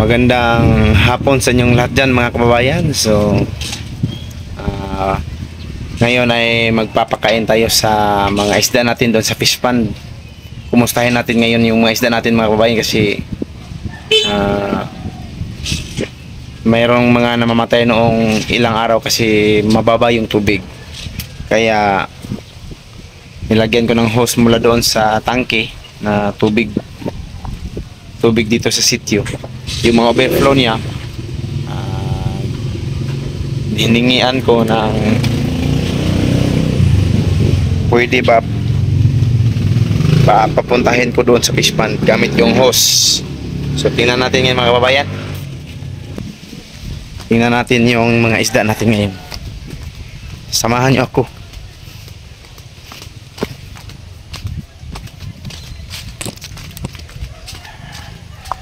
Magandang hapon sa inyong lahat dyan mga kababayan. So ngayon ay magpapakain tayo sa mga isda natin doon sa fish pond. Kumustahin natin ngayon yung mga isda natin mga kababayan kasi mayroong mga namamatay noong ilang araw kasi mababa yung tubig. Kaya nilagyan ko ng hose mula doon sa tangke na tubig dito sa sitio. Yung mga overflow niya, hiningian ko ng pwede ba papuntahin ko doon sa fish pond gamit yung hose. So tingnan natin ngayon mga kababayan. Tingnan natin yung mga isda natin ngayon. Samahan niyo ako.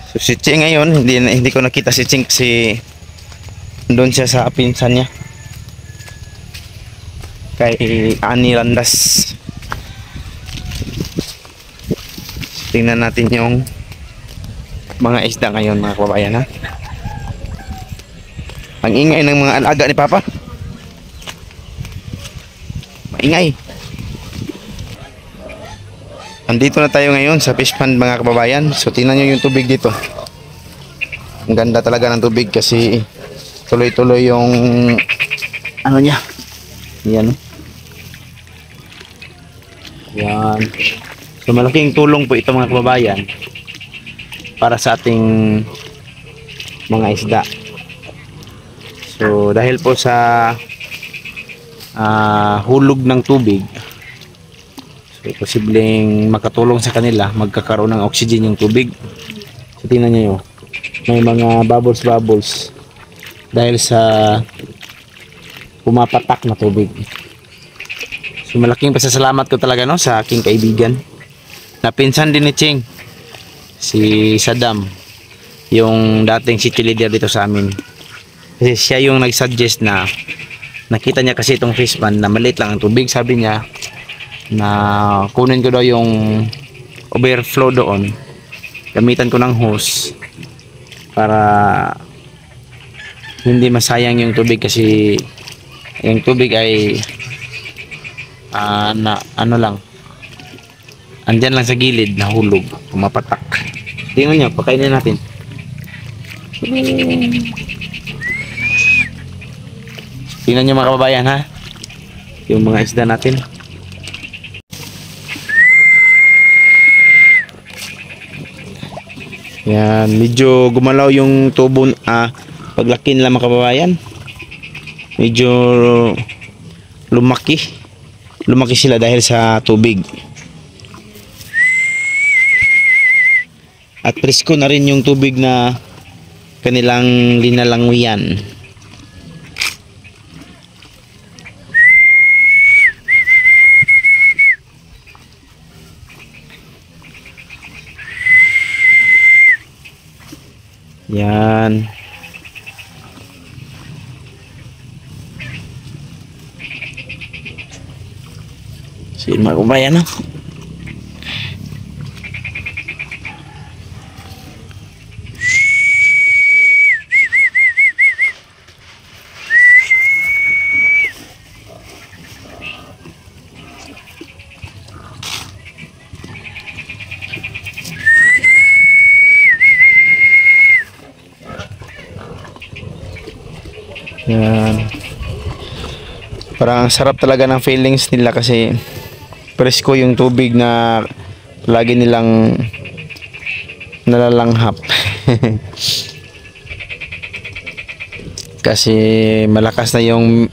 So si Ching ngayon, hindi ko nakita si Ching kasi doon siya sa pinsan niya. Kay Ani Landas. Tingnan natin yung mga isda ngayon mga kababayan ha. Ang ingay ng mga alaga ni Papa. Maingay. Andito na tayo ngayon sa fish pond mga kababayan. So tingnan nyo yung tubig dito. Ang ganda talaga ng tubig kasi tuloy-tuloy yung ano niya. Yan. Yan. So malaking tulong po ito mga kababayan para sa ating mga isda. So dahil po sa hulog ng tubig, so posibleng makatulong sa kanila, magkakaroon ng oxygen yung tubig. So tingnan nyo yun, may mga bubbles dahil sa pumapatak na tubig. So malaking pasasalamat ko talaga no sa aking kaibigan na pinsan din ni Ching, si Saddam, yung dating city leader dito sa amin. Kasi siya yung nag-suggest na nakita niya kasi itong fish pond na maliit lang ang tubig. Sabi niya na kunin ko daw yung overflow doon, gamitan ko ng hose para hindi masayang yung tubig kasi yung tubig ay ano lang, andyan lang sa gilid, nahulog, pumapatak. Tingnan nyo, pakainin natin. Tingnan nyo mga kababayan ha, yung mga isda natin. Yan, medyo gumalaw yung tubo paglaki nila mga kababayan. Medyo lumaki sila dahil sa tubig. At presko na rin yung tubig na kanilang linalanguyan. Yan. Sige mga kabayan no? Yan. Parang ang sarap talaga ng feelings nila kasi presko yung tubig na lagi nilang nalalanghap. Kasi malakas na yung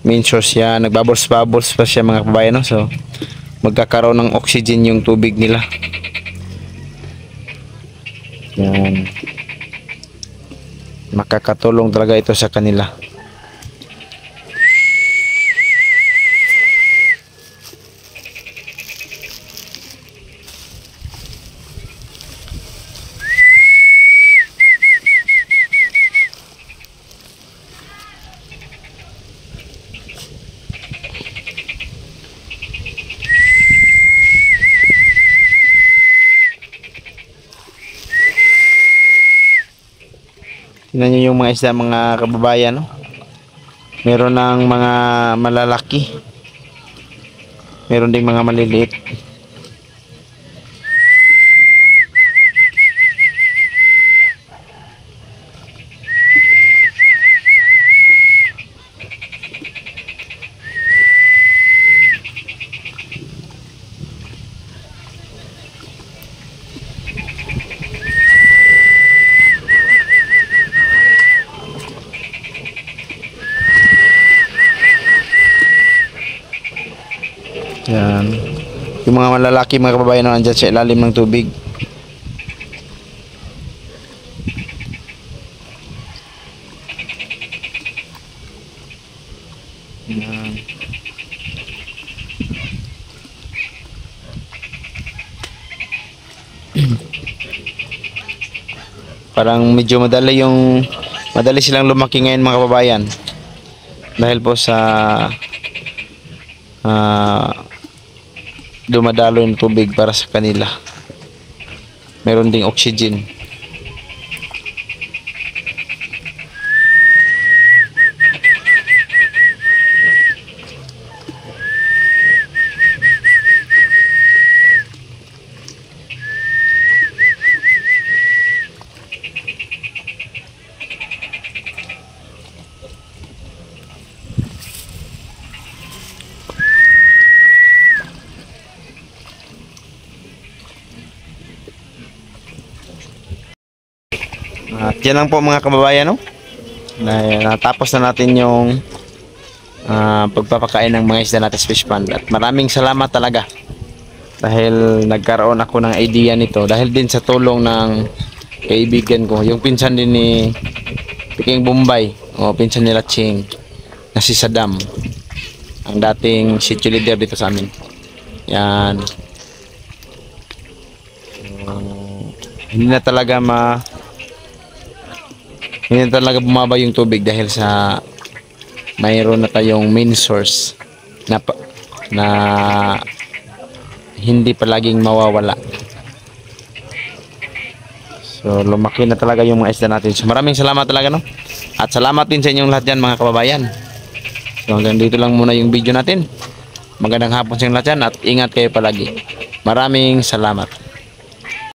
main source niya, nagbubbles pa siya mga kabayan no? So magkakaroon ng oxygen yung tubig nila. Yan. Makakatulong talaga ito sa kanila. Tingnan nyo yung mga isda mga kababayan, no? Meron ng mga malalaki. Meron ding mga maliliit. Yan. Yung mga malalaki mga kababayan na andyan sa ilalim ng tubig. Yan. Parang medyo madali silang lumaki ngayon mga kababayan. Dahil po sa dumadalo yung tubig para sa kanila. Meron ding oxygen. At yan lang po mga kababayan, no? Natapos na natin yung pagpapakain ng mga isda natin sa fish pond. At maraming salamat talaga dahil nagkaroon ako ng idea nito dahil din sa tulong ng kaibigan ko, yung pinsan din ni Peking Bombay, o pinsan nila Ching, na si Saddam, ang dating city leader dito sa amin. Yan. Hindi na talaga bumaba yung tubig dahil sa mayroon na tayong main source na hindi palaging mawawala. So lumaki na talaga yung mga isda natin. So maraming salamat talaga, no? At salamat din sa inyong lahat dyan mga kababayan. So hanggang dito lang muna yung video natin. Magandang hapon sa inyong lahat dyan at ingat kayo palagi. Maraming salamat.